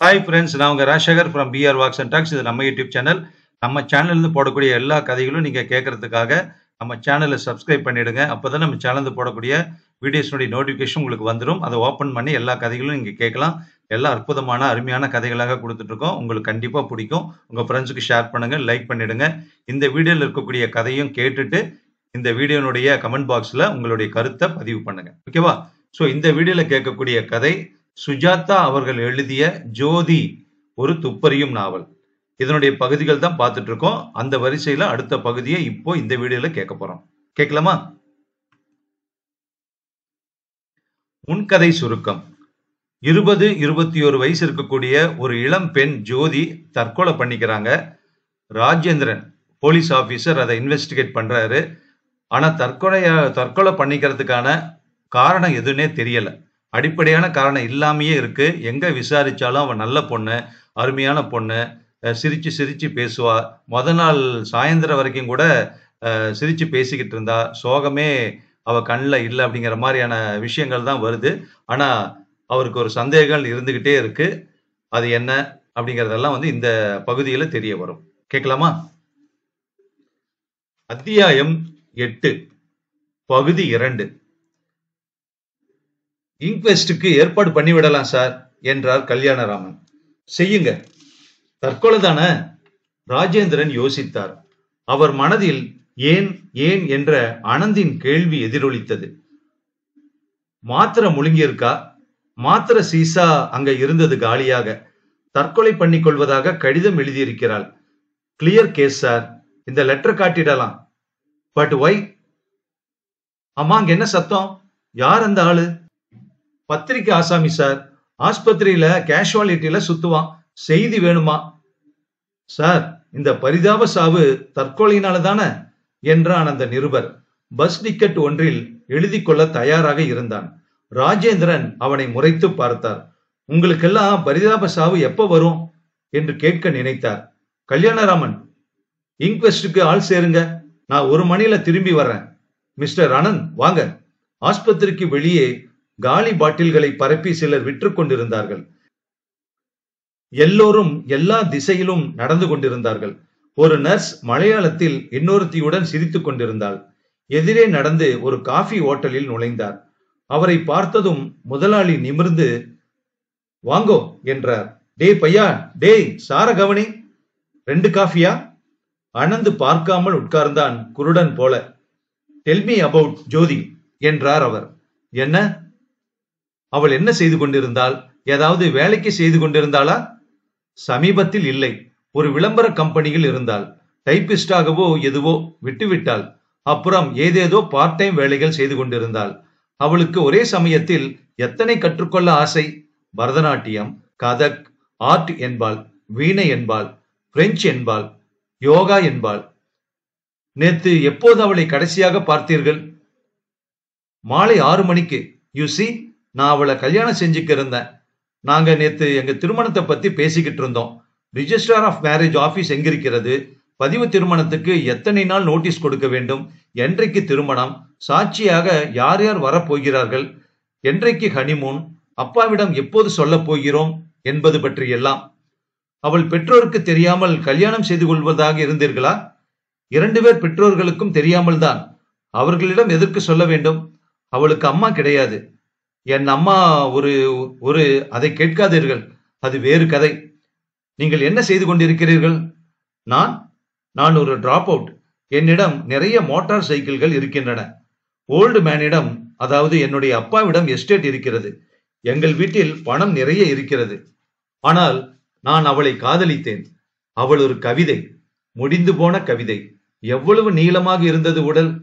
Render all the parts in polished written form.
Hi friends, நான் உங்க Rajasekar from PR walks and talks. இது நம்ம யூடியூப் சேனல். நம்ம சேனல்லேருந்து போடக்கூடிய எல்லா கதைகளும் நீங்கள் கேட்கறதுக்காக நம்ம சேனலை சப்ஸ்கிரைப் பண்ணிடுங்க. அப்போ தான் நம்ம சேனல்ந்து போடக்கூடிய வீடியோஸுடைய நோட்டிஃபிகேஷன் உங்களுக்கு வந்துடும். அதை ஓப்பன் பண்ணி எல்லா கதைகளும் நீங்கள் கேட்கலாம். எல்லாம் அற்புதமான அருமையான கதைகளாக கொடுத்துட்ருக்கோம். உங்களுக்கு கண்டிப்பாக பிடிக்கும். உங்கள் ஃப்ரெண்ட்ஸுக்கு ஷேர் பண்ணுங்கள், லைக் பண்ணிடுங்க. இந்த வீடியோவில் இருக்கக்கூடிய கதையும் கேட்டுட்டு இந்த வீடியோனுடைய கமெண்ட் பாக்ஸில் உங்களுடைய கருத்தை பதிவு பண்ணுங்க. ஓகேவா? ஸோ இந்த வீடியோவில் கேட்கக்கூடிய கதை சுஜாதா அவர்கள் எழுதிய ஜோதி ஒரு துப்பறியும் நாவல். இதனுடைய பகுதிகள் தான் பார்த்துட்டு இருக்கோம். அந்த வரிசையில அடுத்த பகுதியை இப்போ இந்த வீடியோல கேட்க போறோம். கேட்கலாமா? முன்கதை சுருக்கம். 20-21 வயசு இருக்கக்கூடிய ஒரு இளம் பெண் ஜோதி தற்கொலை பண்ணிக்கிறாங்க. ராஜேந்திரன் போலீஸ் ஆபீசர் அதை இன்வெஸ்டிகேட் பண்றாரு. ஆனா தற்கொலை பண்ணிக்கிறதுக்கான காரணம் எதுன்னே தெரியல. அடிப்படையான காரணம் இல்லாமையே இருக்கு. எங்க விசாரிச்சாலும் அவன் நல்ல பொண்ணு, அருமையான பொண்ணு, சிரிச்சு சிரிச்சு பேசுவா. நாள் சாயந்தரம் வரைக்கும் கூட சிரிச்சு பேசிக்கிட்டு இருந்தா. சோகமே அவ கண்ணில் இல்லை அப்படிங்கிற மாதிரியான விஷயங்கள் தான் வருது. ஆனா அவருக்கு ஒரு சந்தேகங்கள் இருந்துகிட்டே இருக்கு. அது என்ன அப்படிங்கறதெல்லாம் இந்த பகுதியில தெரிய வரும். கேட்கலாமா? அத்தியாயம் 8, பகுதி 2. இன்குவெஸ்டுக்கு ஏற்பாடு பண்ணிவிடலாம் சார் என்றார் கல்யாணராமன். செய்யுங்க, தற்கொலை தானே? ராஜேந்திரன் யோசித்தார். அவர் மனதில் ஏன் ஏன் என்ற அனந்தின் கேள்வி எதிரொலித்தது. மாத்திரை முழுங்கியிருக்கா? மாத்திரை சீசா அங்க இருந்தது காலியாக. தற்கொலை பண்ணிக் கொள்வதாக கடிதம் எழுதியிருக்கிறாள். Clear case sir. இந்த லெட்டர் காட்டிடலாம். But why? அம்மா, அங்க என்ன சத்தம்? யார் அந்த ஆளு? பத்திரிக்கை ஆசாமி சார். ஆஸ்பத்திரியில கேஷுவாலிட்டியில சுத்துவான். செய்தி வேணுமா? சார், இந்த பரிதாப சாவு தற்கொலையினால தானே என்றான் அந்த நிருபர். பஸ் டிக்கெட் ஒன்றில் எழுதி கொள்ள தயாராக இருந்தான். ராஜேந்திரன் அவனை முறைத்து பார்த்தார். உங்களுக்கெல்லாம் பரிதாப சாவு எப்ப வரும் என்று கேட்க நினைத்தார். கல்யாணராமன், இன்குவெஸ்டுக்கு ஆள் சேருங்க. நான் 1 மணில திரும்பி வர்றேன். மிஸ்டர் அனந்த், வாங்க. ஆஸ்பத்திரிக்கு வெளியே காலி பாட்டில்களை பரப்பி சிலர் விற்று கொண்டிருந்தார்கள். எல்லோரும் எல்லா திசையிலும் நடந்து கொண்டிருந்தார்கள். ஒரு நர்ஸ் மலையாளத்தில் இன்னொருத்தியுடன் சிரித்துக் கொண்டிருந்தாள். எதிரே நடந்து ஒரு காஃபி ஓட்டலில் நுழைந்தார். அவரை பார்த்ததும் முதலாளி நிமிர்ந்து வாங்கோ என்றார். டே பையா, டேய் சார கவனி. 2 காஃபியா? அனந்து பார்க்காமல் உட்கார்ந்தான், குருடன் போல. டெல் மீ அபவுட் ஜோதி என்றார் அவர். என்ன? அவள் என்ன செய்து கொண்டிருந்தாள்? ஏதாவது வேலைக்கு செய்து கொண்டிருந்தாளா? சமீபத்தில் இல்லை. ஒரு விளம்பர கம்பெனியில் இருந்தாள். டைபிஸ்டாகவோ எதுவோ விட்டுவிட்டாள். அப்புறம் ஏதேதோ பார்ட் டைம் வேலைகள் செய்து கொண்டிருந்தாள். அவளுக்கு ஒரே சமயத்தில் எத்தனை கற்றுக்கொள்ள ஆசை! பரதநாட்டியம், கதக், ஆர்ட் என்பாள், வீணை என்பாள், பிரெஞ்சு என்பாள், யோகா என்பாள். நேத்து எப்போது அவளை கடைசியாக பார்த்தீர்கள்? மாலை 6 மணிக்கு. யூ சி, நான் அவளை கல்யாணம் செஞ்சுக்க இருந்தேன். நாங்க நேத்து எங்க திருமணத்தை பத்தி பேசிக்கிட்டு இருந்தோம். ரிஜிஸ்ட்ரார் ஆஃப் மேரேஜ் ஆபீஸ் எங்கிருக்கிறது? பதிவு திருமணத்துக்கு எத்தனை நாள் நோட்டீஸ் கொடுக்க வேண்டும்? என்றைக்கு திருமணம்? சாட்சியாக யார் யார் வரப்போகிறார்கள்? என்றைக்கு ஹனிமூன்? அப்பாவிடம் எப்போது சொல்ல போகிறோம் என்பது பற்றியெல்லாம். அவள் பெற்றோருக்கு தெரியாமல் கல்யாணம் செய்து கொள்வதாக இருந்தீர்களா? 2 பேர் பெற்றோர்களுக்கும் தெரியாமல் தான். அவர்களிடம் எதற்கு சொல்ல வேண்டும்? அவளுக்கு அம்மா கிடையாது. என் அம்மா ஒரு அதை கேட்காதீர்கள். அது வேறு கதை. நீங்கள் என்ன செய்து கொண்டிருக்கிறீர்கள்? நான் ஒரு டிராப் அவுட். என்னிடம் நிறைய மோட்டார் சைக்கிள்கள் இருக்கின்றன. ஓல்டு மேனிடம், அதாவது என்னுடைய அப்பாவிடம் எஸ்டேட் இருக்கிறது. எங்கள் வீட்டில் பணம் நிறைய இருக்கிறது. ஆனால் நான் அவளை காதலித்தேன். அவள் ஒரு கவிதை, முடிந்து போன கவிதை. எவ்வளவு நீளமாக இருந்தது உடல்!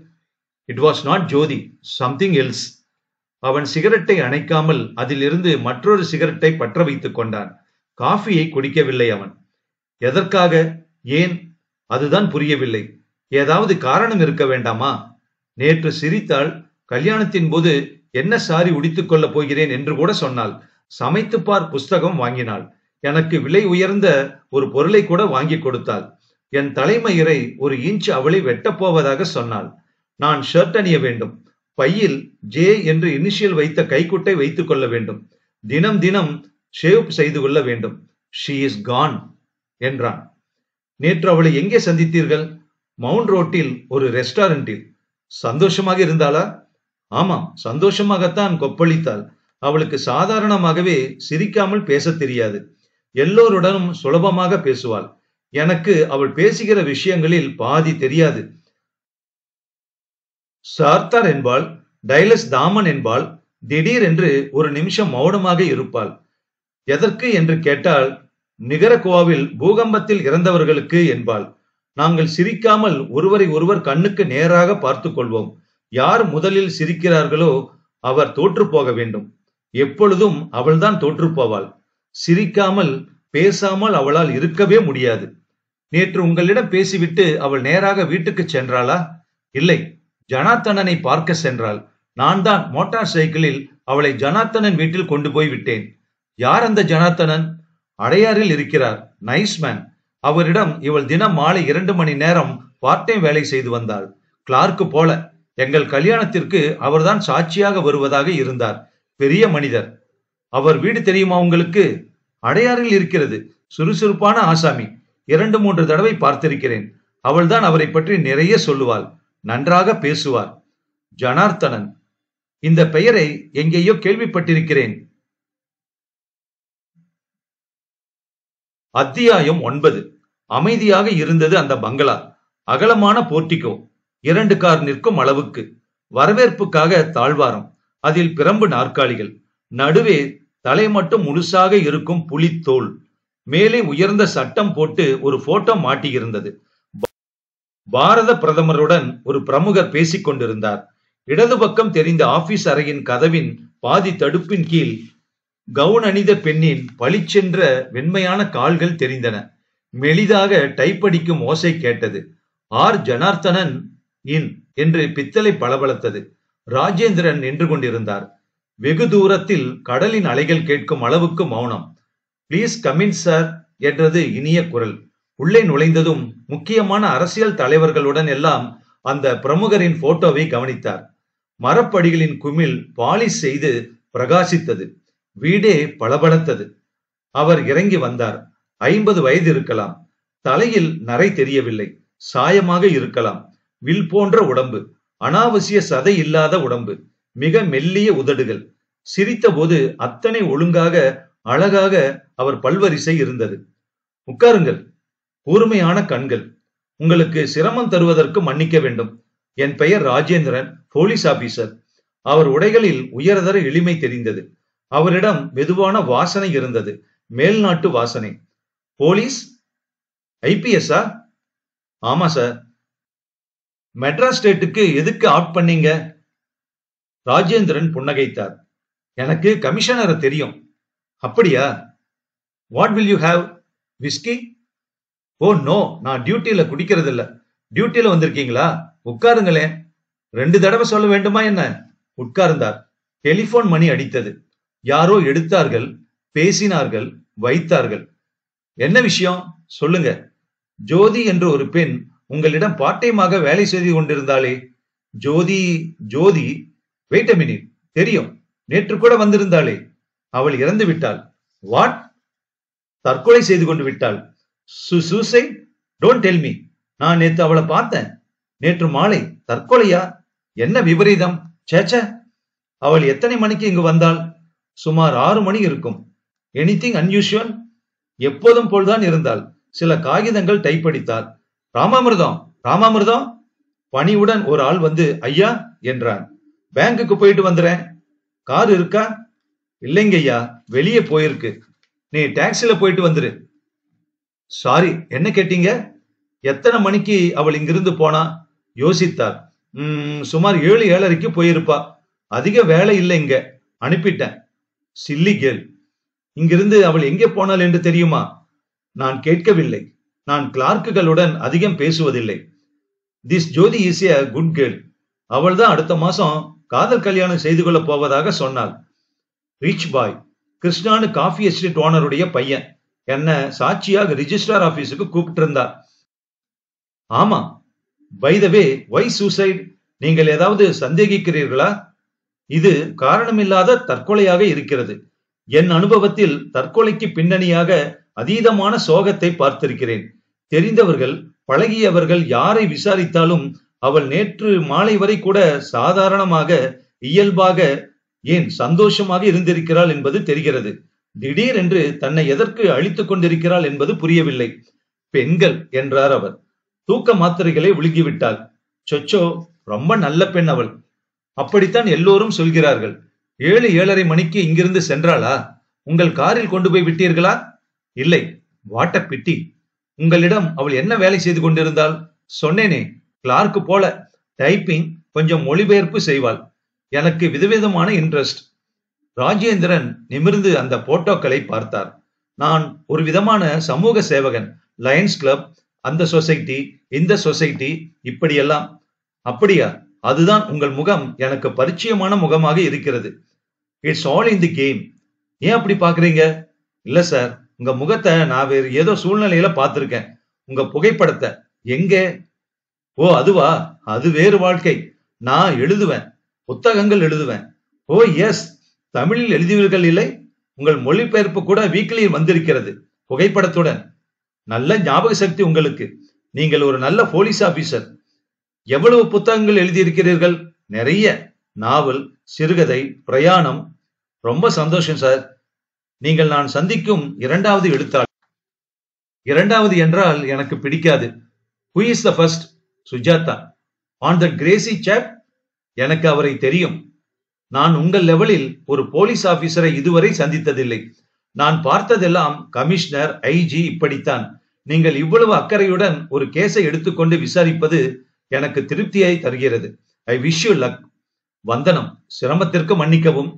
It was not Jothi, something else. அவன் சிகரெட்டை அணைக்காமல் அதிலிருந்து மற்றொரு சிகரெட்டை பற்ற வைத்துக் கொண்டான். காஃபியை குடிக்கவில்லை அவன். எதற்காக? ஏன்? அதுதான் புரியவில்லை. ஏதாவது காரணம் இருக்க வேண்டாமா? நேற்று சிரித்தாள். கல்யாணத்தின் போது என்ன சாரி உடித்துக் கொள்ளப் போகிறேன் என்று கூட சொன்னாள். சமைத்துப்பார் புஸ்தகம் வாங்கினாள். எனக்கு விலை உயர்ந்த ஒரு பொருளை கூட வாங்கி கொடுத்தாள். என் தலைமயிரை 1 இன்ச் அவளை வெட்டப்போவதாக சொன்னாள். நான் ஷர்ட் அணிய வேண்டும். பையில் ஜே என்று இனிஷியல் வைத்த கைக்குட்டை வைத்துக் கொள்ள வேண்டும். தினம் தினம் ஷேவ் செய்து கொள்ள வேண்டும். ஷீ இஸ் கான் என்றான். நேற்று அவளை எங்கே சந்தித்தீர்கள்? மவுண்ட் ரோட்டில் ஒரு ரெஸ்டாரண்டில். சந்தோஷமாக இருந்தாளா? ஆமாம், சந்தோஷமாகத்தான் கொப்பளித்தாள். அவளுக்கு சாதாரணமாகவே சிரிக்காமல் பேச தெரியாது. எல்லோருடனும் சுலபமாக பேசுவாள். எனக்கு அவள் பேசுகிற விஷயங்களில் பாதி தெரியாது. சார்த்தார் என்பாள், டைலஸ் தாமன் என்பாள். திடீரென்று ஒரு நிமிஷம் மௌனமாக இருப்பாள். எதற்கு என்று கேட்டால், நிகரகுவாவில் பூகம்பத்தில் இறந்தவர்களுக்கு என்பாள். நாங்கள் சிரிக்காமல் ஒருவரை ஒருவர் கண்ணுக்கு நேராக பார்த்து கொள்வோம். யார் முதலில் சிரிக்கிறார்களோ அவர் தோற்று போக வேண்டும். எப்பொழுதும் அவள்தான் தோற்று போவாள். சிரிக்காமல் பேசாமல் அவளால் இருக்கவே முடியாது. நேற்று உங்களிடம் பேசிவிட்டு அவள் நேராக வீட்டுக்கு சென்றாளா? இல்லை, ஜனார்த்தனனை பார்க்க சென்றாள். நான் தான் மோட்டார் சைக்கிளில் அவளை ஜனார்த்தனன் வீட்டில் கொண்டு போய் விட்டேன். யார் அந்த ஜனார்த்தனன்? அடையாறில் இருக்கிறார். Nice man. அவரிடம் இவள் தினம் மாலை 2 மணி நேரம் பார்ட் டைம் வேலை செய்து வந்தாள். கிளார்க்கு போல. எங்கள் கல்யாணத்திற்கு அவர்தான் சாட்சியாக வருவதாக இருந்தார். பெரிய மனிதர். அவர் வீடு தெரியுமா உங்களுக்கு? அடையாறில் இருக்கிறது. சுறுசுறுப்பான ஆசாமி. 2-3 தடவை பார்த்திருக்கிறேன். அவள்தான் அவரை பற்றி நிறைய சொல்லுவாள். நன்றாக பேசுவார். ஜனார்த்தனன். இந்த பெயரை எங்கேயோ கேள்விப்பட்டிருக்கிறேன். அத்தியாயம் 9. அமைதியாக இருந்தது அந்த பங்களா. அகலமான போர்ட்டிகோ, 2 கார் நிற்கும் அளவுக்கு. வரவேற்புக்காக தாழ்வாரம். அதில் பிரம்பு நாற்காலிகள். நடுவே தலை மட்டும் முழுசாக இருக்கும் புலித்தோல். மேலே உயர்ந்த சட்டம் போட்டு ஒரு போட்டோ மாட்டியிருந்தது. பாரத பிரதமருடன் ஒரு பிரமுகர் பேசிக் கொண்டிருந்தார். இடது பக்கம் தெரிந்த ஆபீஸ் அறையின் கதவின் பாதி தடுப்பின் கீழ் கவுன் அணிந்த பெண்ணின் பளிச்சென்ற வெண்மையான கால்கள் தெரிந்தன. மெலிதாக டைப் அடிக்கும் ஓசை கேட்டது. ஆர் ஜனார்த்தனன் இன் என்று பித்தளை பளபளத்தது. ராஜேந்திரன் நின்று கொண்டிருந்தார். வெகு தூரத்தில் கடலின் அலைகள் கேட்கும் அளவுக்கு மௌனம். பிளீஸ் கமின் சார் என்றது இனிய குரல். உள்ளே நுழைந்ததும் முக்கியமான அரசியல் தலைவர்களுடன் எல்லாம் அந்த பிரமுகரின் போட்டோவை கவனித்தார். மரப்படிகளின் குமிழ் பாலிஷ் செய்து பிரகாசித்தது. வீடே பளபளத்தது. அவர் இறங்கி வந்தார். 50 வயது இருக்கலாம். தலையில் நரை தெரியவில்லை. சாயமாக இருக்கலாம். வில் போன்ற உடம்பு. அனாவசிய சதை இல்லாத உடம்பு. மிக மெல்லிய உதடுகள். சிரித்த போது அத்தனை ஒழுங்காக அழகாக அவர் பல்வரிசை இருந்தது. உட்காருங்கள். கூர்மையான கண்கள். உங்களுக்கு சிரமம் தருவதற்கு மன்னிக்க வேண்டும். என் பெயர் ராஜேந்திரன், போலீஸ் ஆபீசர். அவர் உடைகளில் உயர்தர எளிமை தெரிந்தது. அவரிடம் மெதுவான வாசனை இருந்தது. மேல்நாட்டு வாசனை. போலீஸ்? ஐபிஎஸ்ஆ? ஆமா சார். மெட்ராஸ் ஸ்டேட்டுக்கு எதுக்கு ஆட் பண்ணீங்க? ராஜேந்திரன் புன்னகைத்தார். எனக்கு கமிஷனரை தெரியும். அப்படியா? What will you have? Whisky? Oh no, நான் டியூட்டியில குடிக்கிறது இல்ல. டியூட்டியில வந்திருக்கீங்களா? உட்காருங்களேன். 2 தடவை சொல்ல வேண்டுமா என்ன? உட்கார்ந்தார். டெலிபோன் மணி அடித்தது. யாரோ எடுத்தார்கள், பேசினார்கள், வைத்தார்கள். என்ன விஷயம் சொல்லுங்க. ஜோதி என்ற ஒரு பெண் உங்களிடம் பார்ட் டைமாக வேலை செய்து கொண்டிருந்தாளே. ஜோதி? ஜோதி? Wait a minute. தெரியும். நேற்று கூட வந்திருந்தாளே. அவள் இறந்து விட்டாள். வாட்? தற்கொலை செய்து கொண்டு விட்டாள். சூசைட்? Don't tell me. நான் நேற்று அவளை பார்த்தேன். நேற்று மாலை. தற்கொலையா? என்ன விபரீதம். சேச்ச. அவள் எத்தனை மணிக்கு இங்கு வந்தாள்? சுமார் 6 மணி இருக்கும். Anything unusual? எப்போதும் போல்தான் இருந்தாள். சில காகிதங்கள் டைப் அடித்தாள். ராமாமிர்தம், ராமாமிர்தம். பணிவுடன் ஒரு ஆள் வந்து ஐயா என்றான். பேங்குக்கு போயிட்டு வந்துறேன். கார் இருக்கா? இல்லைங்க ஐயா, வெளியே போயிருக்கு. நீ டாக்ஸில போயிட்டு வந்துரு. சாரி, என்ன கேட்டீங்க? எத்தனை மணிக்கு அவள் இங்கிருந்து போனா? யோசித்தார். சுமார் 7-7:30 போயிருப்பா. அதிக வேலை இல்லை இங்க. அனுப்பிட்டேன். Silly girl. இங்கிருந்து அவள் எங்கே போனாள் என்று தெரியுமா? நான் கேட்கவில்லை. நான் கிளார்க்குகளுடன் அதிகம் பேசுவதில்லை. This Jothi is a good girl. அவள் தான் அடுத்த மாசம் காதல் கல்யாணம் செய்து கொள்ள போவதாக சொன்னாள். Rich boy. கிருஷ்ணானு காஃபி எஸ்டேட் ஓனருடைய பையன். என்ன சாட்சியாக ரிஜிஸ்ட்ரார் ஆபீஸுக்கு கூப்பிட்டு இருந்தார். ஆமா. By the way, why suicide? நீங்கள் ஏதாவது சந்தேகிக்கிறீர்களா? இது காரணமில்லாத தற்கொலையாக இருக்கிறது. என் அனுபவத்தில் தற்கொலைக்கு பின்னணியாக அதீதமான சோகத்தை பார்த்திருக்கிறேன். தெரிந்தவர்கள், பழகியவர்கள் யாரை விசாரித்தாலும் அவள் நேற்று மாலை வரை கூட சாதாரணமாக, இயல்பாக, ஏன் சந்தோஷமாக இருந்திருக்கிறாள் என்பது தெரிகிறது. திடீரென்று தன்னை எதற்கு அழித்துக் கொண்டிருக்கிறாள் என்பது புரியவில்லை. பெண்கள் என்றார் அவர். தூக்க மாத்திரைகளை விழுங்கிவிட்டாள். சொச்சோ, ரொம்ப நல்ல பெண் அவள். அப்படித்தான் எல்லோரும் சொல்கிறார்கள். 7:30 மணிக்கு இங்கிருந்து சென்றாளா? உங்கள் காரில் கொண்டு போய் விட்டீர்களா? இல்லை. வாட்ட பிட்டி. உங்களிடம் அவள் என்ன வேலை செய்து கொண்டிருந்தாள்? சொன்னேனே, கிளார்க்கு போல. டைப்பிங், கொஞ்சம் மொழிபெயர்ப்பு செய்வாள். எனக்கு விதவிதமான இன்ட்ரெஸ்ட். ராஜேந்திரன் நிமிர்ந்து அந்த போட்டோக்களை பார்த்தார். நான் ஒரு விதமான சமூக சேவகன். லயன்ஸ் கிளப், அந்த சொசைட்டி, இந்த சொசைட்டி, இப்படியெல்லாம். அப்படியா? அதுதான் உங்கள் முகம் எனக்கு பரிச்சயமான முகமாக இருக்கிறது. It's all in the game. ஏன் அப்படி பாக்குறீங்க? இல்ல சார், உங்க முகத்தை நான் வேறு ஏதோ சூழ்நிலையில பார்த்திருக்கேன். உங்க புகைப்படத்தை. எங்க? ஓ, அதுவா? அது வேறு வாழ்க்கை. நான் எழுதுவேன், புத்தகங்கள் எழுதுவேன். ஓ எஸ், தமிழில் எழுதுவீர்கள் இல்லை? உங்கள் மொழிபெயர்ப்பு கூட வீக்லியில் வந்திருக்கிறது, புகைப்படத்துடன். நல்ல ஞாபக சக்தி உங்களுக்கு. நீங்கள் ஒரு நல்ல போலீஸ் ஆபீசர். எவ்வளவு புத்தகங்கள் எழுதியிருக்கிறீர்கள்? நிறைய. நாவல், சிறுகதை, பிரயாணம். ரொம்ப சந்தோஷம் சார். நீங்கள் நான் சந்திக்கும் 2வது எழுத்தாளர். 2வது என்றால் எனக்கு பிடிக்காது. Who is the first? Sujatha. On the Gracie chap? எனக்கு அவரை தெரியும். நான் உங்கள் லெவலில் ஒரு போலீஸ் ஆபீசரை இதுவரை சந்தித்ததில்லை. நான் பார்த்ததெல்லாம் கமிஷனர், ஐஜி, இப்படித்தான். நீங்கள் இவ்வளவு அக்கறையுடன் ஒரு கேஸை எடுத்துக்கொண்டு விசாரிப்பது எனக்கு திருப்தியை தருகிறது. I wish you luck. வந்தனம். சிரமத்திற்கு மன்னிக்கவும்.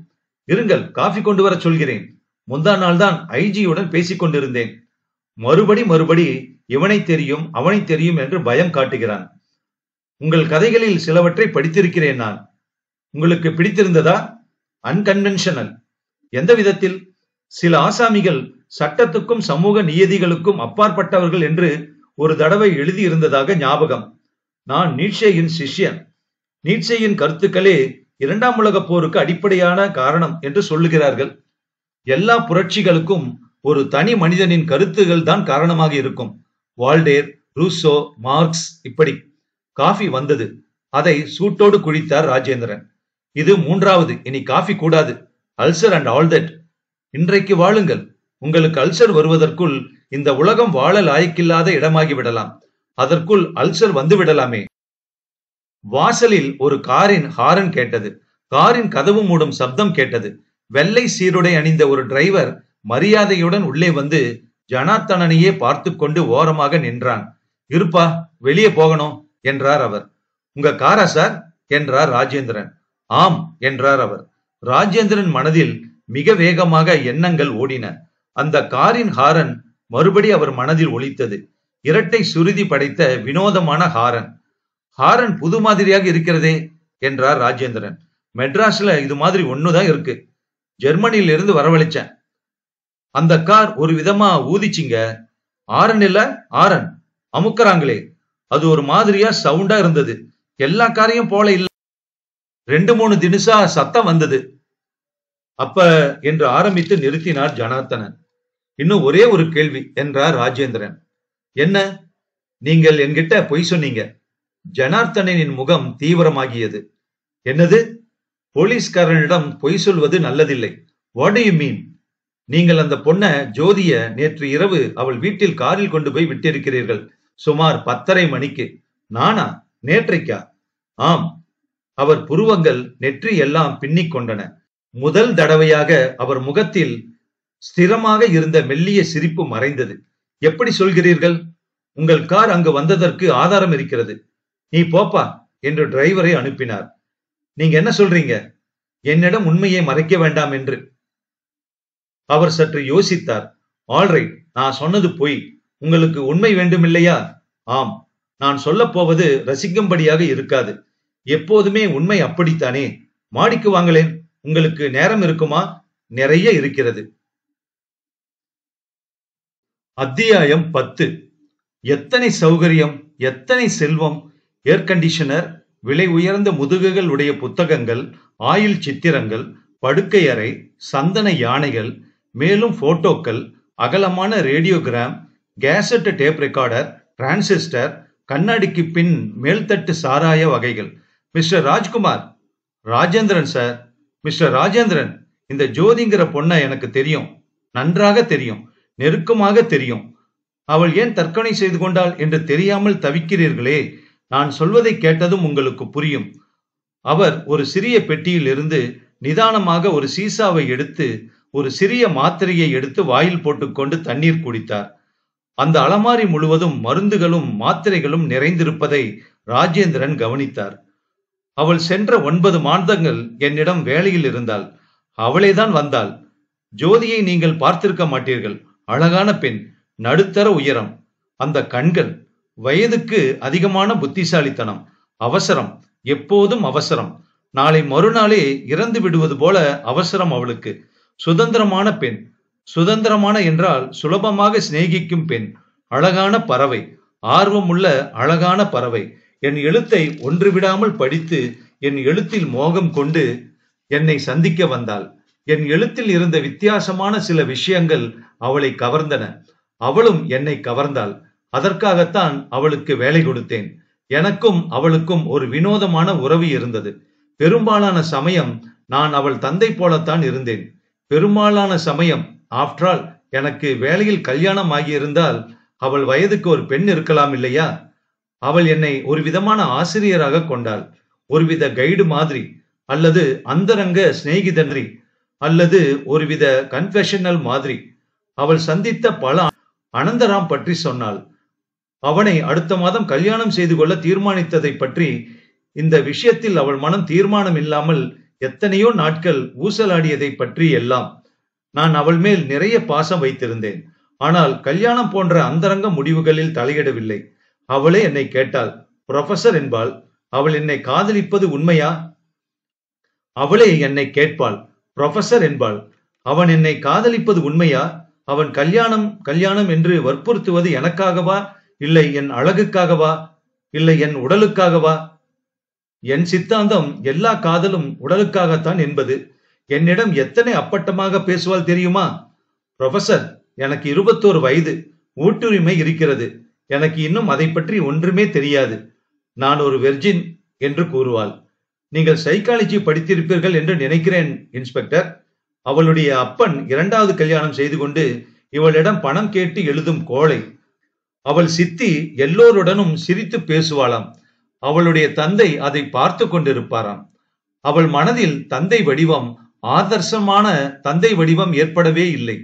இருங்கள், காஃபி கொண்டு வர சொல்கிறேன். முந்தா நாள் தான் ஐஜியுடன் பேசிக் கொண்டிருந்தேன். மறுபடி இவனை தெரியும், அவனை தெரியும் என்று பயம் காட்டுகிறான். உங்கள் கதைகளில் சிலவற்றை படித்திருக்கிறேன் நான். உங்களுக்கு பிடித்திருந்ததா? அன்கன்வென்ஷனல். எந்த விதத்தில்? சில ஆசாமிகள் சட்டத்துக்கும் சமூக நியதிகளுக்கும் அப்பாற்பட்டவர்கள் என்று ஒரு தடவை எழுதியிருந்ததாக ஞாபகம். நான் நீட்சேயின் சிஷ்யன். நீட்சேயின் கருத்துக்களே 2ஆம் உலகப் போருக்கு அடிப்படையான காரணம் என்று சொல்லுகிறார்கள். எல்லா புரட்சிகளுக்கும் ஒரு தனி மனிதனின் கருத்துகள் தான் காரணமாக இருக்கும். வால்டேர், ரூசோ, மார்க்ஸ், இப்படி. காஃபி வந்தது. அதை சூட்டோடு குடித்தார் ராஜேந்திரன். இது 3வது. இனி காஃபி கூடாது. Ulcer and all that. இன்றைக்கு வாழுங்கள். உங்களுக்கு அல்சர் வருவதற்குள் இந்த உலகம் வாழ லாயக்கில்லாத இடமாகி விடலாம். அதற்குள் அல்சர் வந்து விடலாமே. வாசலில் ஒரு காரின் ஹாரன் கேட்டது. காரின் கதவு மூடும் சப்தம் கேட்டது. வெள்ளை சீருடை அணிந்த ஒரு டிரைவர் மரியாதையுடன் உள்ளே வந்து ஜனார்த்தனனையே பார்த்து கொண்டு ஓரமாக நின்றான். இருப்பா, வெளியே போகணும் என்றார் அவர். உங்க காரா சார் என்றார் ராஜேந்திரன். ஆம் என்றார் அவர். ராஜேந்திரன் மனதில் மிக வேகமாக எண்ணங்கள் ஓடின. அந்த காரின் ஹாரன் மறுபடி அவர் மனதில் ஒலித்தது. இரட்டை சுருதி படைத்த வினோதமான ஹாரன். ஹாரன் புது மாதிரியாக இருக்கிறதே என்றார் ராஜேந்திரன். மெட்ராஸ்ல இது மாதிரி ஒண்ணுதான் இருக்கு. ஜெர்மனியில இருந்து வரவழைச்சேன். அந்த கார் ஒரு விதமா ஊதிச்சிங்க. ஆரன் இல்ல, ஆரன் அமுக்கறாங்களே, அது ஒரு மாதிரியா சவுண்டா இருந்தது. எல்லா காரையும் போல இல்ல. 2-3 தினுசா சத்தம் வந்தது. அப்ப என்று ஆரம்பித்து நிறுத்தினார் ஜனார்த்தனன். இன்னும் ஒரே ஒரு கேள்வி என்றார் ராஜேந்திரன். என்ன? நீங்கள் என்கிட்ட பொய் சொன்னீங்க. ஜனார்த்தனின் முகம் தீவிரமாகியது. என்னது? போலீஸ்காரனிடம் பொய் சொல்வது நல்லதில்லை. What do you mean? நீங்கள் அந்த பொண்ண ஜோதிய நேற்று இரவு அவள் வீட்டில் காரில் கொண்டு போய் விட்டிருக்கிறீர்கள், சுமார் 10:30 மணிக்கு. நானா? நேற்றைக்கா? ஆம். அவர் புருவங்கள், நெற்றி எல்லாம் பின்னிக் கொண்டன. முதல் தடவையாக அவர் முகத்தில் ஸ்திரமாக இருந்த மெல்லிய சிரிப்பு மறைந்தது. எப்படி சொல்கிறீர்கள்? உங்கள் கார் அங்கு வந்ததற்கு ஆதாரம் இருக்கிறது. நீ போப்பா என்று டிரைவரை அனுப்பினார். நீங்க என்ன சொல்றீங்க? என்னிடம் உண்மையை மறைக்க வேண்டாம் என்று. அவர் சற்று யோசித்தார். ஆல்ரைட், நான் சொன்னது பொய். உங்களுக்கு உண்மை வேண்டுமில்லையா? ஆம். நான் சொல்ல போவது ரசிக்கும்படியாக இருக்காது. எப்போதுமே உண்மை அப்படித்தானே. மாடிக்கு வாங்களேன். உங்களுக்கு நேரம் இருக்குமா? நிறைய இருக்கிறது. அத்தியாயம் 10. எத்தனை சௌகரியம், எத்தனை செல்வம்! ஏர் கண்டிஷனர், விலை உயர்ந்த முதுகுகள் உடைய புத்தகங்கள், ஆயில் சித்திரங்கள், படுக்கை அறை, சந்தன யானைகள், மேலும் போட்டோக்கள், அகலமான radiogram, cassette tape recorder, transistor, கண்ணாடிக்கு பின் மேல்தட்டு சாராய வகைகள். Mister Rajkumar. Rajendran sir. Mister Rajendran, இந்த ஜோதிங்கிற பொண்ண எனக்கு தெரியும், நன்றாக தெரியும், நெருக்கமாக தெரியும். அவள் ஏன் தற்கொலை செய்து கொண்டாள் என்று தெரியாமல் தவிக்கிறீர்களே. நான் சொல்வதை கேட்டதும் உங்களுக்கு புரியும். அவர் ஒரு சிறிய பெட்டியில் இருந்து நிதானமாக ஒரு சீசாவை எடுத்து ஒரு சிறிய மாத்திரையை எடுத்து வாயில் போட்டுக்கொண்டு தண்ணீர் குடித்தார். அந்த அலமாரி முழுவதும் மருந்துகளும் மாத்திரைகளும் நிறைந்திருப்பதை ராஜேந்திரன் கவனித்தார். அவள் சென்ற 9 மாதங்கள் என்னிடம் வேலையில் இருந்தாள். அவளேதான் வந்தாள். ஜோதியை நீங்கள் பார்த்திருக்க மாட்டீர்கள். அழகான பெண், நடுத்தர உயரம், அந்த கண்கள், வயதுக்கு அதிகமான புத்திசாலித்தனம், அவசரம், எப்போதும் அவசரம், நாளை மறுநாளே இறந்து விடுவது போல அவசரம் அவளுக்கு. சுதந்திரமான பெண். சுதந்திரமான என்றால் சுலபமாக சிநேகிக்கும் பெண். அழகான பறவை, ஆர்வமுள்ள அழகான பறவை. என் எழுத்தை ஒன்று விடாமல் படித்து என் எழுத்தில் மோகம் கொண்டு என்னை சந்திக்க வந்தாள். என் எழுத்தில் இருந்த வித்தியாசமான சில விஷயங்கள் அவளை கவர்ந்தன. அவளும் என்னை கவர்ந்தாள். அதற்காகத்தான் அவளுக்கு வேலை கொடுத்தேன். எனக்கும் அவளுக்கும் ஒரு வினோதமான உறவு இருந்தது. பெரும்பாலான சமயம் நான் அவள் தந்தை போலத்தான் இருந்தேன். பெரும்பாலான சமயம், ஆஃப்டர் ஆல், எனக்கு வேலையில் கல்யாணம் ஆகியிருந்தால் அவள் வயதுக்கு ஒரு பெண் இருக்கலாம் இல்லையா? அவள் என்னை ஒரு விதமான ஆசிரியராக கொண்டாள். ஒருவித கைடு மாதிரி, அல்லது அந்தரங்க சிநேகிதன்றி, அல்லது ஒருவித கன்ஃபெஷனல் மாதிரி. அவள் சந்தித்த பல அனந்தராம் பற்றி சொன்னாள். அவனை அடுத்த மாதம் கல்யாணம் செய்து கொள்ள தீர்மானித்ததை பற்றி. இந்த விஷயத்தில் அவள் மனம் தீர்மானம் இல்லாமல் எத்தனையோ நாட்கள் ஊசலாடியதை பற்றி எல்லாம். நான் அவள் மேல் நிறைய பாசம் வைத்திருந்தேன். ஆனால் கல்யாணம் போன்ற அந்தரங்க முடிவுகளில் தலையிடவில்லை. அவளே என்னை கேட்டாள். புரொஃபசர் என்பாள். அவள் என்னை காதலிப்பது உண்மையா? அவளே என்னை கேட்பாள். புரொஃபசர் என்பாள். அவன் என்னை காதலிப்பது உண்மையா? அவன் கல்யாணம் கல்யாணம் என்று வற்புறுத்துவது எனக்காகவா, இல்லை என் அழகுக்காகவா, இல்லை என் உடலுக்காகவா? என் சித்தாந்தம் எல்லா காதலும் உடலுக்காகத்தான் என்பது. என்னிடம் எத்தனை அப்பட்டமாக பேசுவாள் தெரியுமா? புரொஃபசர், எனக்கு 21 வயது, ஊட்டுரிமை இருக்கிறது. எனக்கு இன்னும் அதை பற்றி ஒன்றுமே தெரியாது. நான் ஒரு வெர்ஜின் என்று கூறுவாள். நீங்கள் சைக்காலஜி படித்திருப்பீர்கள் என்று நினைக்கிறேன் இன்ஸ்பெக்டர். அவளுடைய அப்பன் 2வது கல்யாணம் செய்து கொண்டு இவளிடம் பணம் கேட்டு எழுதும் கோழை. அவள் சித்தி எல்லோருடனும் சிரித்து பேசுவாளாம். அவளுடைய தந்தை அதை பார்த்து கொண்டிருப்பாராம். அவள் மனதில் தந்தை வடிவம், ஆதர்சமான தந்தை வடிவம் ஏற்படவே இல்லை.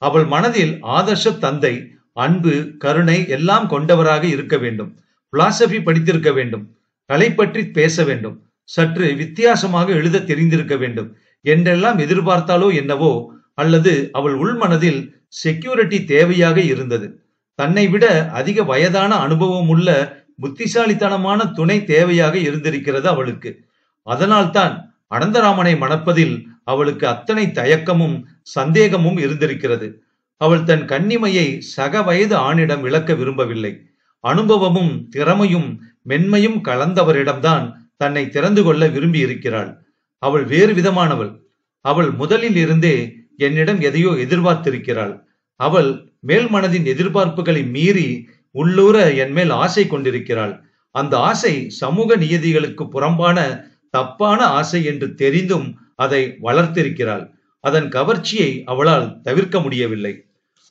அவள் மனதில் ஆதர்ஷ தந்தை, அன்பு, கருணை எல்லாம் கொண்டவராக இருக்க வேண்டும். பிலாசபி படித்திருக்க வேண்டும். கலை பற்றி பேச வேண்டும். சற்று வித்தியாசமாக எழுத தெரிந்திருக்க வேண்டும் என்றெல்லாம் எதிர்பார்த்தாலோ என்னவோ, அல்லது அவள் உள்மனதில் செக்யூரிட்டி தேவையாக இருந்தது. தன்னை விட அதிக வயதான அனுபவம் உள்ள புத்திசாலித்தனமான துணை தேவையாக இருந்திருக்கிறது அவளுக்கு. அதனால்தான் அனந்தராமனை மணப்பதில் அவளுக்கு அத்தனை தயக்கமும் சந்தேகமும் இருந்திருக்கிறது. அவள் தன் கன்னிமையை சக வயது ஆணிடம் விளக்க விரும்பவில்லை. அனுபவமும் திறமையும் மென்மையும் கலந்தவரிடம்தான் தன்னை திறந்து கொள்ள விரும்பி இருக்கிறாள். அவள் வேறு விதமானவள். அவள் முதலில் இருந்தே என்னிடம் எதையோ எதிர்பார்த்திருக்கிறாள். அவள் மேல் மனதின் எதிர்பார்ப்புகளை மீறி உள்ளூர என் மேல் ஆசை கொண்டிருக்கிறாள். அந்த ஆசை சமூக நியதிகளுக்கு புறம்பான தப்பான ஆசை என்று தெரிந்தும் அதை வளர்த்திருக்கிறாள். அதன் கவர்ச்சியை அவளால் தவிர்க்க முடியவில்லை.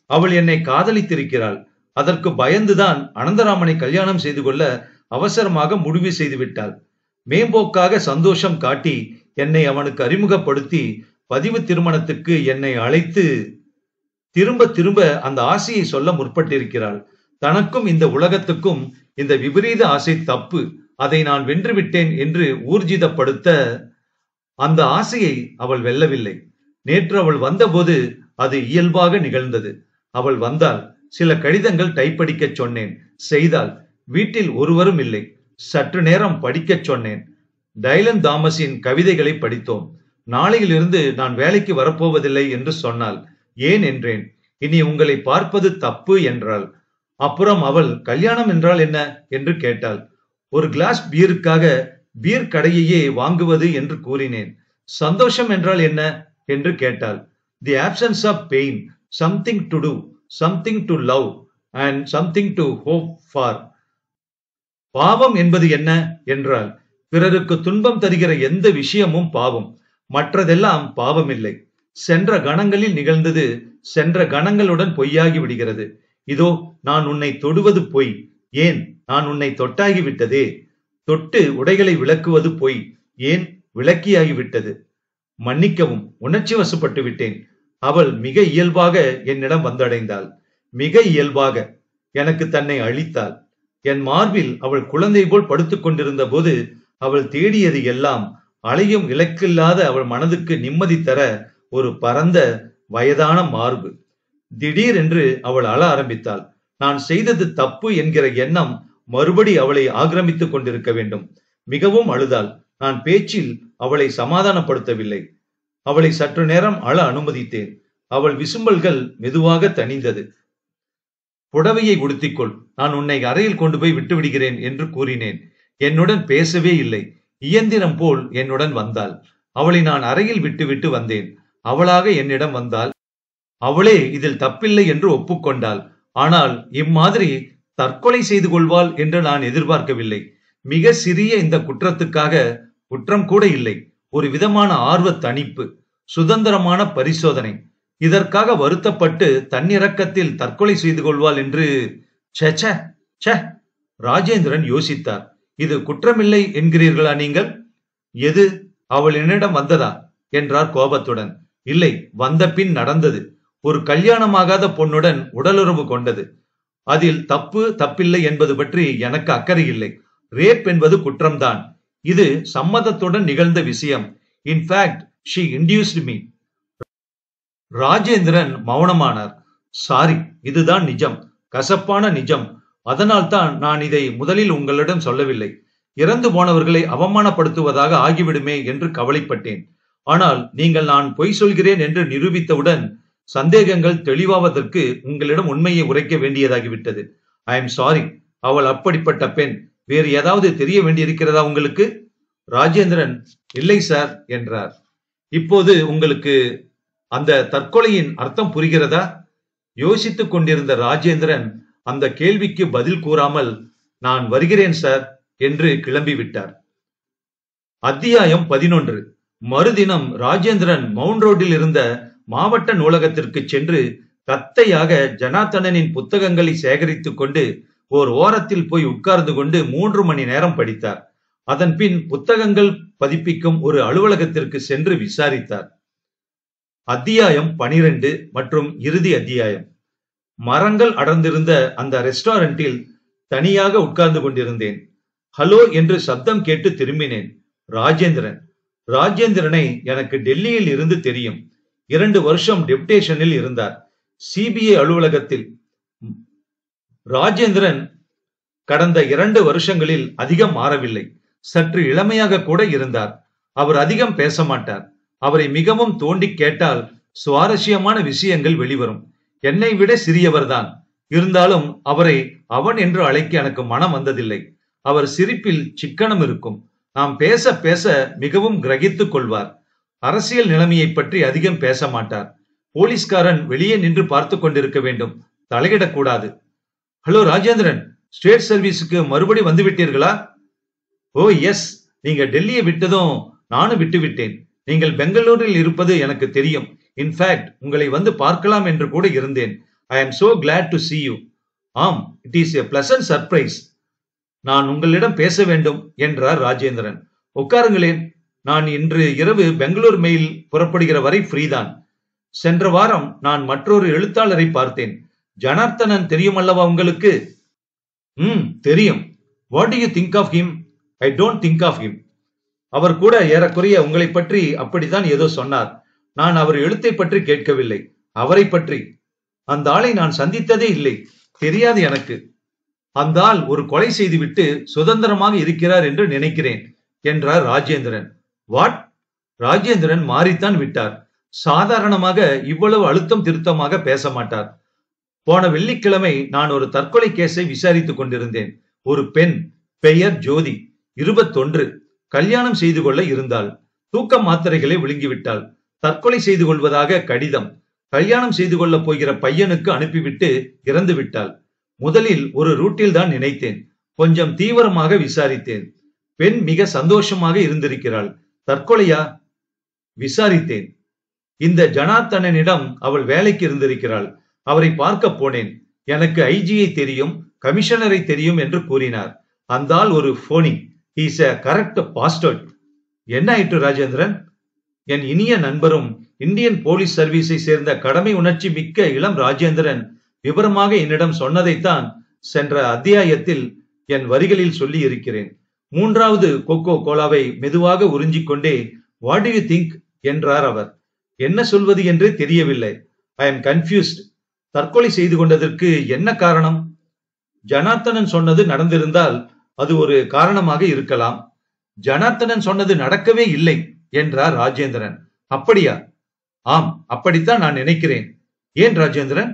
அவள் என்னை காதலித்திருக்கிறாள். அதற்கு பயந்துதான் அனந்தராமனை கல்யாணம் செய்து கொள்ள அவசரமாக முடிவு செய்து விட்டாள். மேம்போக்காக சந்தோஷம் காட்டி என்னை அவனுக்கு அறிமுகப்படுத்தி பதிவு திருமணத்துக்கு என்னை அழைத்து திரும்ப திரும்ப அந்த ஆசையை சொல்ல முற்பட்டிருக்கிறாள். தனக்கும் இந்த உலகத்துக்கும் இந்த விபரீத ஆசை தப்பு, அதை நான் வென்றுவிட்டேன் என்று ஊர்ஜிதப்படுத்த அந்த ஆசையை அவள் வெல்லவில்லை. நேற்று அவள் வந்தபோது அது இயல்பாக நிகழ்ந்தது. அவள் வந்தாள். சில கடிதங்கள் டைப்படிக்க சொன்னேன். செய்தாள். வீட்டில் ஒருவரும் இல்லை. சற்று நேரம் படிக்கச் சொன்னேன். டைலன் தாமஸின் கவிதைகளை படித்தோம். நாளையிலிருந்து நான் வேலைக்கு வரப்போவதில்லை என்று சொன்னாள். ஏன் என்றேன். இனி உங்களை பார்ப்பது தப்பு என்றாள். அப்புறம் அவள் கல்யாணம் என்றால் என்ன என்று கேட்டாள். ஒரு கிளாஸ் பீருக்காக பீர் கடையையே வாங்குவது என்று கூறினேன். சந்தோஷம் என்றால் என்ன என்று கேட்டாள். The absence of pain, something to do, something to love, and something to hope for. பாவம் என்பது என்ன என்றால், பிறருக்கு துன்பம் தருகிற எந்த விஷயமும் பாவம், மற்றதெல்லாம் பாவமில்லை. சென்ற கணங்களில் நிகழ்ந்தது சென்ற கணங்களுடன் பொய்யாகி விடுகிறது. இதோ நான் உன்னை தொடுவது பொய், ஏன் நான் உன்னை தொட்டாகிவிட்டதே. தொட்டு உடைகளை விளக்குவது பொய், ஏன் விளக்கியாகிவிட்டது. மன்னிக்கவும், உணர்ச்சி வசப்பட்டு விட்டேன். அவள் மிக இயல்பாக என்னிடம் வந்தடைந்தாள். மிக இயல்பாக எனக்கு தன்னை அளித்தாள். என் மார்பில் அவள் குழந்தை போல் படுத்துக் கொண்டிருந்த போது அவள் தேடியது எல்லாம் அலையும் இலக்கில்லாத அவள் மனதுக்கு நிம்மதி தர ஒரு பரந்த வயதான மார்பு. திடீரென்று அவள் அழ ஆரம்பித்தாள். நான் செய்தது தப்பு என்கிற எண்ணம் மறுபடி அவளை ஆக்கிரமித்துக் கொண்டிருக்க வேண்டும். மிகவும் அழுதாள். நான் பேச்சில் அவளை சமாதானப்படுத்தவில்லை. அவளை சற்று நேரம் அழ அனுமதித்தேன். அவள் விசும்பல்கள் மெதுவாக தணிந்தது. புடவையை உடுத்திக்கொள், நான் உன்னை அறையில் கொண்டு போய் விட்டு விடுகிறேன் என்று கூறினேன். என்னுடன் பேசவே இல்லை. இயந்திரம் போல் என்னுடன் வந்தாள். அவளை நான் அறையில் விட்டு வந்தேன். அவளாக என்னிடம் வந்தாள். அவளே இதில் தப்பில்லை என்று ஒப்புக்கொண்டாள். ஆனால் இம்மாதிரி தற்கொலை செய்து கொள்வாள் என்று நான் எதிர்பார்க்கவில்லை. மிக சிறிய இந்த குற்றத்துக்காக, குற்றம் கூட இல்லை, ஒரு விதமான ஆர்வ தணிப்பு, சுதந்திரமான பரிசோதனை, இதற்காக வருத்தப்பட்டு தன்னிறக்கத்தில் தற்கொலை செய்து கொள்வாள் என்று ராஜேந்திரன் யோசித்தார். இது குற்றமில்லை என்கிறீர்களா நீங்கள்? எது? அவள் என்னிடம் வந்ததா என்றார் கோபத்துடன். இல்லை, வந்த பின் நடந்தது. ஒரு கல்யாணமாகாத பொண்ணுடன் உடலுறவு கொண்டது. அதில் தப்பில்லை என்பது பற்றி எனக்கு அக்கறை இல்லை. ரேப் என்பது குற்றம்தான். இது சம்மதத்துடன் நிகழ்ந்த விஷயம். In fact she induced me. Rajendran மௌனமானார். சாரி, இதுதான் நிஜம், கசப்பான நிஜம். அதனால்தான் நான் இதை முதலில் உங்களிடம் சொல்லவில்லை. இறந்து போனவர்களை அவமானப்படுத்துவதாக ஆகிவிடுமே என்று கவலைப்பட்டேன். ஆனால் நீங்கள் நான் பொய் சொல்கிறேன் என்று நிரூபித்தவுடன் சந்தேகங்கள் தெளிவாவதற்கு உங்களிடம் உண்மையை உரைக்க வேண்டியதாகிவிட்டது. I am sorry. அவள் அப்படிப்பட்ட பெண். வேறு ஏதாவது தெரிய வேண்டியிருக்கிறதா உங்களுக்கு? ராஜேந்திரன் இல்லை சார் என்றார். இப்போது உங்களுக்கு அந்த தற்கொலையின் அர்த்தம் புரிகிறதா? யோசித்துக் கொண்டிருந்த ராஜேந்திரன் அந்த கேள்விக்கு பதில் கூறாமல், நான் வருகிறேன் சார் என்று கிளம்பிவிட்டார். அத்தியாயம் 11. மறுதினம் ராஜேந்திரன் மவுண்ட் ரோட்டில் இருந்த மாவட்ட நூலகத்திற்கு சென்று கத்தையாக ஜனார்த்தனனின் புத்தகங்களை சேகரித்துக் கொண்டு ஓர் ஓரத்தில் போய் உட்கார்ந்து கொண்டு 3 மணி நேரம் படித்தார். அதன் பின் புத்தகங்கள் பதிப்பிக்கும் ஒரு அலுவலகத்திற்கு சென்று விசாரித்தார். அத்தியாயம் 12 மற்றும் இறுதி அத்தியாயம். மரங்கள் அடர்ந்திருந்த அந்த ரெஸ்டாரண்டில் தனியாக உட்கார்ந்து கொண்டிருந்தேன். ஹலோ என்று சப்தம் கேட்டு திரும்பினேன். ராஜேந்திரனை எனக்கு டெல்லியில் இருந்து தெரியும். 2 வருஷம் டெப்டேஷனில் இருந்தார், சிபிஐ அலுவலகத்தில். ராஜேந்திரன் கடந்த 2 வருஷங்களில் அதிகம் மாறவில்லை. சற்று இளமையாக கூட இருந்தார். அவர் அதிகம் பேச மாட்டார். அவரை மிகவும் தோண்டி கேட்டால் சுவாரஸ்யமான விஷயங்கள் வெளிவரும். என்னை விட சிறியவர்தான். இருந்தாலும் அவரை அவன் என்று அழைக்க எனக்கு மனம் வந்ததில்லை. அவர் சிரிப்பில் சிக்கனம் இருக்கும். நாம் பேச பேச மிகவும் கிரகித்துக் கொள்வார். அரசியல் நிலைமையை பற்றி அதிகம் பேச மாட்டார். போலீஸ்காரன் வெளியே நின்று பார்த்து கொண்டிருக்க வேண்டும், தலையிடக்கூடாது. ஹலோ ராஜேந்திரன், ஸ்டேட் சர்வீஸுக்கு மறுபடி வந்து விட்டீர்களா? ஓ எஸ், நீங்க டெல்லியை விட்டதும் நானும் விட்டு விட்டேன். நீங்கள் பெங்களூரில் இருப்பது எனக்கு தெரியும். இன்ஃபேக்ட் உங்களை வந்து பார்க்கலாம் என்று கூட இருந்தேன். I am so glad to see you. ஆம், it is a pleasant surprise. நான் உங்களிடம் பேச வேண்டும் என்றார் ராஜேந்திரன். உட்காருங்களேன். நான் இன்று இரவு பெங்களூர் மெயில் புறப்படுகிற வரை ஃப்ரீதான். சென்ற வாரம் நான் மற்றொரு எழுத்தாளரை பார்த்தேன். ஜனார்த்தனன் தெரியுமல்லவா உங்களுக்கு? தெரியும். What do you think of him? I don't think of him. அவர் கூட ஏறக்குறைய உங்களை பற்றி அப்படித்தான் ஏதோ சொன்னார். நான் அவர் எழுத்தை பற்றி கேட்கவில்லை, அவரை பற்றி. அந்த ஆளை நான் சந்தித்ததே இல்லை, தெரியாது எனக்கு. அந்த ஆள் ஒரு கொலை செய்துவிட்டு சுதந்திரமாக இருக்கிறார் என்று நினைக்கிறேன் என்றார் ராஜேந்திரன். வாட்? ராஜேந்திரன் மாறித்தான் விட்டார். சாதாரணமாக இவ்வளவு அழுத்தம் திருத்தமாக பேச மாட்டார். போன வெள்ளிக்கிழமை நான் ஒரு தற்கொலை கேஸை விசாரித்துக் கொண்டிருந்தேன். ஒரு பெண், பெயர் ஜோதி, 21, கல்யாணம் செய்து கொள்ள இருந்தாள். தூக்க மாத்திரைகளை விழுங்கிவிட்டாள். தற்கொலை செய்து கொள்வதாக கடிதம். கல்யாணம் செய்து கொள்ள போகிற பையனுக்கு அனுப்பிவிட்டு இறந்து விட்டாள். முதலில் ஒரு ரூட்டில் தான் நினைத்தேன். கொஞ்சம் தீவிரமாக விசாரித்தேன். பெண் மிக சந்தோஷமாக இருந்திருக்கிறாள். தற்கொலையா? விசாரித்தேன். இந்த ஜனார்த்தனனிடம் அவள் வேலைக்கு இருந்திருக்கிறாள். அவரை பார்க்க போனேன். எனக்கு ஐஜியை தெரியும், கமிஷனரை தெரியும் என்று கூறினார். அந்த ஆள் ஒரு phoney. Is a correct bastard. என்ன ஆயிற்று ராஜேந்திரன்? என் இனிய நண்பரும் இந்தியன் போலீஸ் சர்வீஸை சேர்ந்த கடமை உணர்ச்சி மிக்க இளம் ராஜேந்திரன் விவரமாக என்னிடம் சொன்னதைத்தான் சென்ற அத்தியாயத்தில் என் வரிகளில் சொல்லி இருக்கிறேன். மூன்றாவது கோகோ கோலாவை மெதுவாக உறிஞ்சிக்கொண்டே வாட் டு யூ திங்க் என்றார் அவர். என்ன சொல்வது என்றே தெரியவில்லை. I am confused. தற்கொலை செய்து கொண்டதற்கு என்ன காரணம்? ஜனார்த்தனன் சொன்னது நடந்திருந்தால் அது ஒரு காரணமாக இருக்கலாம். ஜனார்த்தனன் சொன்னது நடக்கவே இல்லை என்றார் ராஜேந்திரன். அப்படியா? ஆம், அப்படித்தான் நான் நினைக்கிறேன். ஏன் ராஜேந்திரன்?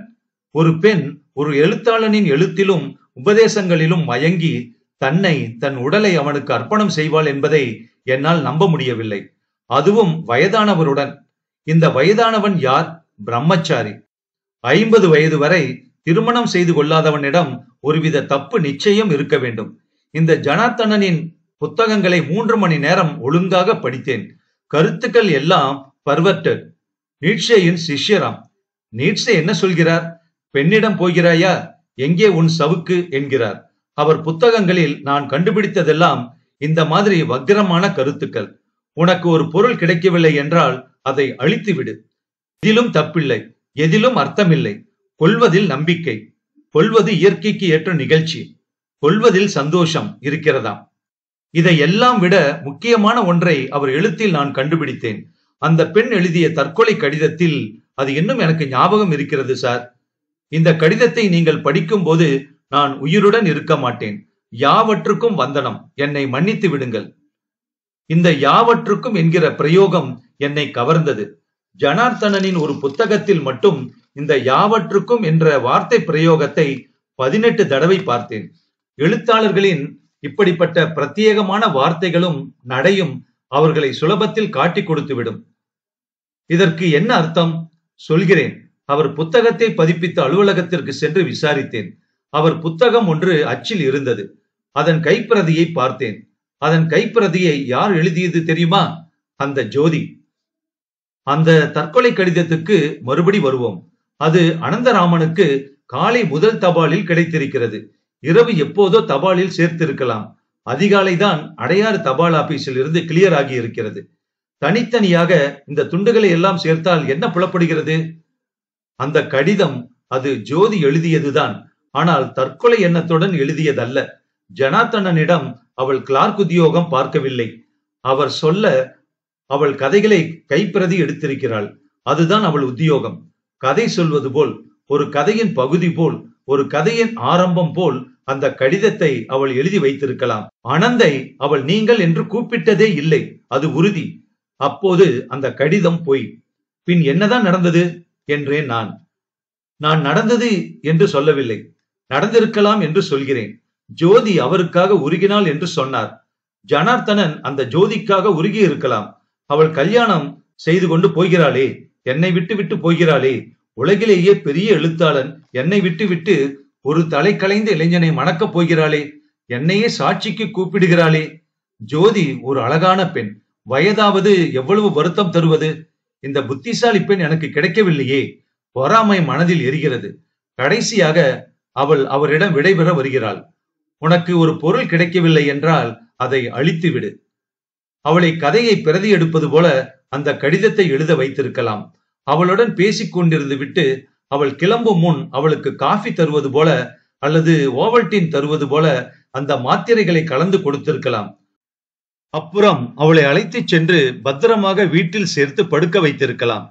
ஒரு பெண் ஒரு எழுத்தாளனின் எழுத்திலும் உபதேசங்களிலும் மயங்கி தன்னை, தன் உடலை அவனுக்கு அர்ப்பணம் செய்வாள் என்பதை என்னால் நம்ப முடியவில்லை. அதுவும் வயதானவருடன். இந்த வயதானவன் யார்? பிரம்மச்சாரி. 50 வயது வரை திருமணம் செய்து கொள்ளாதவனிடம் ஒருவித தப்பு நிச்சயம் இருக்க வேண்டும். இந்த ஜனார்த்தனனின் புத்தகங்களை 3 மணி நேரம் ஒழுங்காக படித்தேன். கருத்துக்கள் எல்லாம் பர்வர்டட். நீட்சேயின் சிஷ்யராம். நீட்சே என்ன சொல்கிறார்? பெண்ணிடம் போகிறாயா, எங்கே உன் சவுக்கு என்கிறார். அவர் புத்தகங்களில் நான் கண்டுபிடித்ததெல்லாம் இந்த மாதிரி வக்கிரமான கருத்துக்கள். உனக்கு ஒரு பொருள் கிடைக்கவில்லை என்றால் அதை அழித்து விடு. எதிலும் தப்பில்லை, எதிலும் அர்த்தமில்லை. கொள்வதில் நம்பிக்கை, கொள்வது இயற்கைக்கு ஏற்ற நிகழ்ச்சி, கொள்வதில் சந்தோஷம் இருக்கிறதாம். இதையெல்லாம் விட முக்கியமான ஒன்றை அவர் எழுத்தில் நான் கண்டுபிடித்தேன். அந்த பெண் எழுதிய தற்கொலை கடிதத்தில் அது இன்னும் எனக்கு ஞாபகம் இருக்கிறது சார். இந்த கடிதத்தை நீங்கள் படிக்கும் போது நான் உயிருடன் இருக்க மாட்டேன். யாவற்றுக்கும் வந்தனம், என்னை மன்னித்து விடுங்கள். இந்த யாவற்றுக்கும் என்கிற பிரயோகம் என்னை கவர்ந்தது. ஜனார்த்தனனின் ஒரு புத்தகத்தில் மட்டும் இந்த யாவற்றுக்கும் என்ற வார்த்தை பிரயோகத்தை 18 தடவை பார்த்தேன். எழுத்தாளர்களின் இப்படிப்பட்ட பிரத்யேகமான வார்த்தைகளும் நடையும் அவர்களை சுலபத்தில் காட்டி கொடுத்துவிடும். இதற்கு என்ன அர்த்தம்? சொல்கிறேன். அவர் புத்தகத்தை பதிப்பித்த அலுவலகத்திற்கு சென்று விசாரித்தேன். அவர் புத்தகம் ஒன்று அச்சில் இருந்தது. அதன் கைப்பிரதியை பார்த்தேன். அதன் கைப்பிரதியை யார் எழுதியது தெரியுமா? அந்த ஜோதி. அந்த தற்கொலை கடிதத்துக்கு மறுபடி வருவோம். அது அனந்தராமனுக்கு காலை முதல் தபாலில் கிடைத்திருக்கிறது. இரவு எப்போதோ தபாலில் சேர்த்திருக்கலாம். அதிகாலை தான் அடையாறு தபால் ஆபீஸில் இருந்து கிளியர் ஆகி இருக்கிறது. தனித்தனியாக இந்த துண்டுகளை எல்லாம் சேர்த்தால் என்ன புலப்படுகிறது? அந்த கடிதம் அது ஜோதி எழுதியதுதான். ஆனால் தற்கொலை எண்ணத்துடன் எழுதியதல்ல. ஜனார்த்தனனிடம் அவள் கிளார்க் உத்தியோகம் பார்க்கவில்லை. அவர் சொல்ல அவள் கதைகளை கைப்பிரதி எடுத்திருக்கிறாள். அதுதான் அவள் உத்தியோகம். கதை சொல்வது போல், ஒரு கதையின் பகுதி போல், ஒரு கதையின் ஆரம்பம் போல் அந்த கடிதத்தை அவள் எழுதி வைத்திருக்கலாம். அனந்தை அவள் நீங்கள் என்று கூப்பிட்டதே இல்லை, அது உறுதி. அப்போது அந்த கடிதம் பொய். பின் என்னதான் நடந்தது என்றேன் நான். நான் நடந்தது என்று சொல்லவில்லை, நடந்திருக்கலாம் என்று சொல்கிறேன். ஜோதி அவருக்காக உருகினாள் என்று சொன்னார். ஜனார்த்தனன் அந்த ஜோதிக்காக உருகி இருக்கலாம். அவள் கல்யாணம் செய்து கொண்டு போகிறாளே, என்னை விட்டு விட்டு போகிறாளே. உலகிலேயே பெரிய எழுத்தாளன் என்னை விட்டு விட்டு ஒரு தலை கலைந்த இளைஞனை மணக்கப் போகிறாளே, என்னையே சாட்சிக்கு கூப்பிடுகிறாளே. ஜோதி ஒரு அழகான பெண். வயதாவது எவ்வளவு வருத்தம் தருவது. இந்த புத்திசாலி பெண் எனக்கு கிடைக்கவில்லையே. பொறாமை மனதில் எரிகிறது. கடைசியாக அவள் அவரிடம் விடைபெற வருகிறாள். உனக்கு ஒரு பொருள் கிடைக்கவில்லை என்றால் அதை அழித்து விடு. அவளை கதையை பிரதி எடுப்பது போல அந்த கடிதத்தை எழுத வைத்திருக்கலாம். அவளுடன் பேசிக் கொண்டிருந்து விட்டு அவள் கிளம்பும் முன் அவளுக்கு காஃபி தருவது போல அல்லது ஓவல்டீன் தருவது போல அந்த மாத்திரைகளை கலந்து கொடுத்திருக்கலாம். அப்புறம் அவளை அழைத்து சென்று பத்திரமாக வீட்டில் சேர்த்து படுக்க வைத்திருக்கலாம்.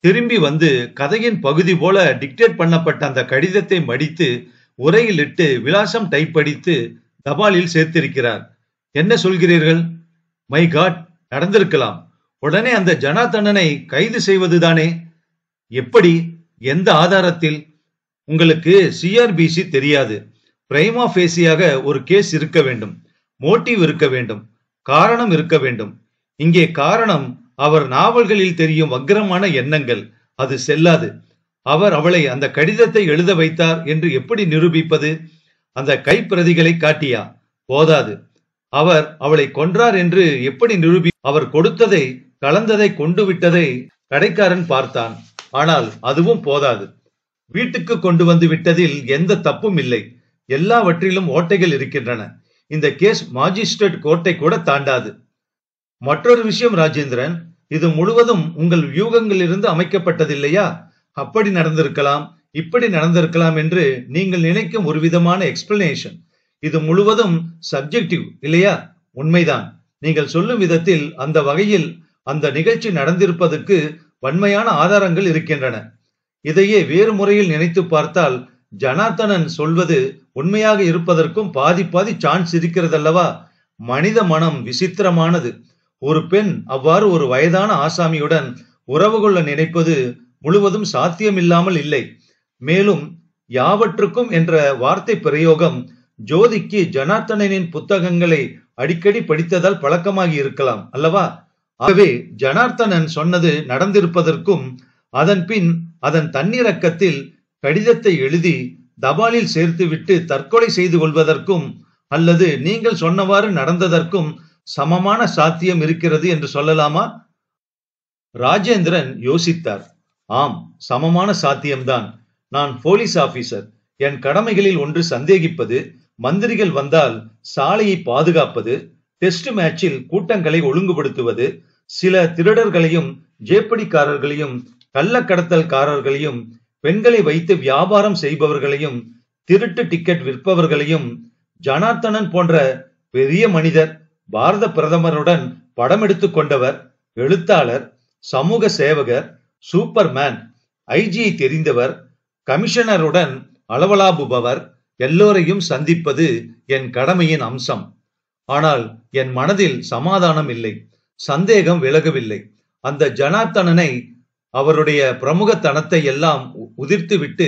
திரும்பி வந்து கதையின் பகுதி போல டிக்டேட் பண்ணப்பட்ட அந்த கடிதத்தை மடித்து உரையில் இட்டு விலாசம் டைப் அடித்து தபாலில் சேர்த்திருக்கிறார். என்ன சொல்கிறீர்கள்? மை காட், நடந்திருக்கலாம். உடனே அந்த ஜனார்த்தனனை கைது செய்வதுதானே. எப்படி? எந்த ஆதாரத்தில்? உங்களுக்கு சிஆர்பிசி தெரியாது. பிரைமா ஃபேசியாக ஒரு கேஸ் இருக்க வேண்டும், மோட்டிவ் இருக்க வேண்டும், காரணம் இருக்க வேண்டும். இங்கே காரணம் அவர் நாவல்களில் தெரியும் வக்கிரமான எண்ணங்கள். அது செல்லாது. அவர் அவளை அந்த கடிதத்தை எழுத வைத்தார் என்று எப்படி நிரூபிப்பது? அந்த கைப்பிரதிகளை காட்டியா? போதாது. அவர் அவளை கொன்றார் என்று எப்படி அவர் கொடுத்ததை கலந்ததை கொண்டு விட்டதை கடைக்காரன் பார்த்தான். ஆனால் அதுவும் போதாது. வீட்டுக்கு கொண்டு வந்து விட்டதில் எந்த தப்பும் இல்லை. எல்லாவற்றிலும் ஓட்டைகள் இருக்கின்றன. இந்த கேஸ் மாஜிஸ்ட்ரேட் கோர்ட்டை கூட தாண்டாது. மற்றொரு விஷயம் ராஜேந்திரன், இது முழுவதும் உங்கள் வியூகங்களிலிருந்து அமைக்கப்பட்டதில்லையா? அப்படி நடந்திருக்கலாம், இப்படி நடந்திருக்கலாம் என்று நீங்கள் நினைக்கும் ஒரு விதமான எக்ஸ்பிளனேஷன். இது முழுவதும் சப்ஜெக்டிவ் இல்லையா? உண்மைதான். நீங்கள் சொல்லும் விதத்தில் அந்த வகையில் அந்த நிகழ்ச்சி நடந்திருப்பதற்கு வன்மையான ஆதாரங்கள் இருக்கின்றன. இதையே வேறு முறையில் நினைத்து பார்த்தால் ஜனார்த்தனன் சொல்வது உண்மையாக இருப்பதற்கும் பாதி பாதி சான்ஸ் இருக்கிறதல்லவா? மனித மனம் விசித்திரமானது. ஒரு பெண் அவ்வாறு ஒரு வயதான ஆசாமியுடன் உறவு கொள்ள நினைப்பது முழுவதும் சாத்தியமில்லாமல் இல்லை. மேலும் யாவற்றுக்கும் என்ற வார்த்தை பிரயோகம் ஜோதிக்கு ஜனார்த்தனனின் புத்தகங்களை அடிக்கடி படித்ததால் பழக்கமாகி இருக்கலாம் அல்லவா? ஆகவே ஜனார்த்தனன் சொன்னது நடந்திருப்பதற்கும் அதன் பின் அதன் தன்னிறக்கத்தில் கடிதத்தை எழுதி தபாலில் சேர்த்துவிட்டு தற்கொலை செய்து கொள்வதற்கும் அல்லது நீங்கள் சொன்னவாறு நடந்ததற்கும் சமமான சாத்தியம் இருக்கிறது என்று சொல்லலாமா? ராஜேந்திரன் யோசித்தார். ஆம், சமமான சாத்தியம்தான். நான் போலீஸ் ஆபீசர். என் கடமைகளில் ஒன்று சந்தேகிப்பது, மந்திரிகள் வந்தால் சாலையை பாதுகாப்பது, டெஸ்ட் மேட்சில் கூட்டங்களை ஒழுங்குபடுத்துவது, சில திருடர்களையும் ஜேப்படிக்காரர்களையும் கள்ளக்கடத்தல்காரர்களையும் பெண்களை வைத்து வியாபாரம் செய்பவர்களையும் திருட்டு டிக்கெட் விற்பவர்களையும் ஜனார்த்தனன் போன்ற பெரிய மனிதர், பாரத பிரதமருடன் படம் எடுத்துக் கொண்டவர், எழுத்தாளர், சமூக சேவகர், சூப்பர்மேன், ஐஜியை தெரிந்தவர், கமிஷனருடன் அளவலாபுபவர் எல்லோரையும் சந்திப்பது என் கடமையின் அம்சம். ஆனால் என் மனதில் சமாதானம் இல்லை. சந்தேகம் விலகவில்லை. அந்த ஜனார்த்தனனை அவருடைய பிரமுகத்தனத்தை எல்லாம் உதிர்த்து விட்டு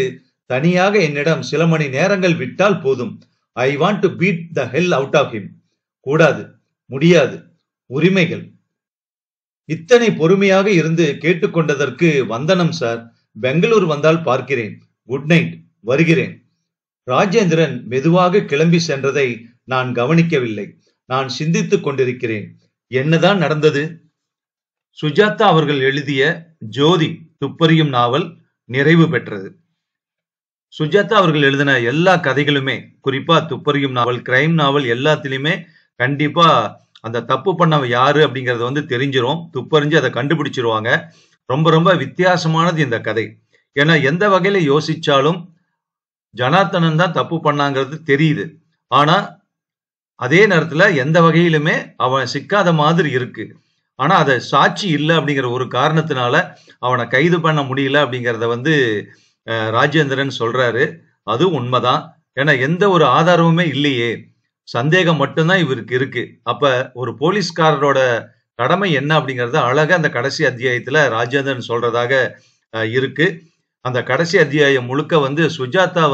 தனியாக என்னிடம் சில மணி நேரங்கள் விட்டால் போதும். I want to beat the hell out of him. கூடாது, முடியாது. உரிமைகள். இத்தனை பொறுமையாக இருந்து கேட்டுக்கொண்டதற்கு வந்தனம் சார். பெங்களூர் வந்தால் பார்க்கிறேன். குட் நைட், வருகிறேன். ராஜேந்திரன் மெதுவாக கிளம்பி சென்றதை நான் கவனிக்கவில்லை. நான் சிந்தித்துக் கொண்டிருக்கிறேன். என்னதான் நடந்தது? சுஜாதா அவர்கள் எழுதிய ஜோதி துப்பறியும் நாவல் நிறைவு பெற்றது. சுஜாதா அவர்கள் எழுதின எல்லா கதைகளுமே, குறிப்பா துப்பறியும் நாவல், கிரைம் நாவல் எல்லாத்திலுமே கண்டிப்பா அந்த தப்பு பண்ணவ யாரு அப்படிங்கறது தெரிஞ்சிரும். துப்பறிஞ்சு அதை கண்டுபிடிச்சிருவாங்க. ரொம்ப ரொம்ப வித்தியாசமானது இந்த கதை. ஏன்னா எந்த வகையில யோசிச்சாலும் ஜனார்த்தனன் தான் தப்பு பண்ணாங்கிறது தெரியுது. ஆனா அதே நேரத்துல எந்த வகையிலுமே அவன் சிக்காத மாதிரி இருக்கு. ஆனா அதை சாட்சி இல்லை அப்படிங்கிற ஒரு காரணத்தினால அவனை கைது பண்ண முடியல அப்படிங்கிறத ராஜேந்திரன் சொல்றாரு. அது உண்மைதான். ஏன்னா எந்த ஒரு ஆதாரமுமே இல்லையே, சந்தேகம் மட்டும்தான் இவருக்கு இருக்கு. அப்ப ஒரு போலீஸ்காரரோட கடமை என்ன அப்படிங்கறத அழகா அந்த கடைசி அத்தியாயத்துல ராஜேந்திரன் சொல்றதாக இருக்கு. அந்த கடைசி அத்தியாயம் முழுக்க சுஜாதா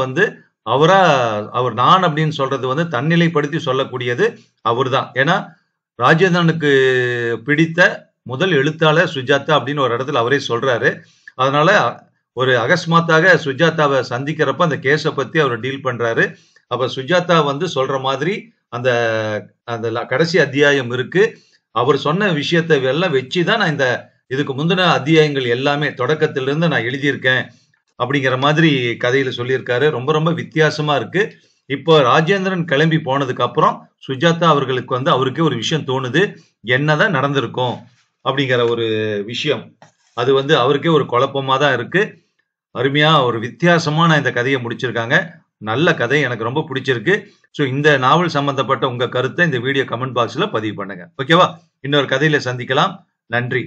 அவர் நான் அப்படின்னு சொல்றது தன்னிலைப்படுத்தி சொல்லக்கூடியது அவர் தான். ஏன்னா ராஜேந்திரனுக்கு பிடித்த முதல் எழுத்தாளர் சுஜாதா அப்படின்னு ஒரு இடத்துல அவரே சொல்றாரு. அதனால ஒரு அகஸ்மாத்தாக சுஜாதாவை சந்திக்கிறப்ப அந்த கேஸை பத்தி அவர் டீல் பண்றாரு. அப்ப சுஜாதா சொல்ற மாதிரி அந்த அந்த கடைசி அத்தியாயம் இருக்கு. அவர் சொன்ன விஷயத்தை எல்லாம் வச்சுதான் நான் இதுக்கு முந்தின அத்தியாயங்கள் எல்லாமே தொடக்கத்திலிருந்து நான் எழுதியிருக்கேன் அப்படிங்கிற மாதிரி கதையில சொல்லியிருக்காரு. ரொம்ப ரொம்ப வித்தியாசமா இருக்கு. இப்போ ராஜேந்திரன் கிளம்பி போனதுக்கு அப்புறம் சுஜாதா அவர்களுக்கு அவருக்கே ஒரு விஷயம் தோணுது, என்னதான் நடந்திருக்கும் அப்படிங்கிற ஒரு விஷயம். அது அவருக்கே ஒரு குழப்பமா தான் இருக்கு. அருமையா ஒரு வித்தியாசமான இந்த கதையை முடிச்சிருக்காங்க. நல்ல கதை, எனக்கு ரொம்ப பிடிச்சிருக்கு. ஸோ இந்த நாவல் சம்பந்தப்பட்ட உங்க கருத்தை இந்த வீடியோ கமெண்ட் பாக்ஸ்ல பதிவு பண்ணுங்க. ஓகேவா? இன்னொரு கதையில சந்திக்கலாம். நன்றி.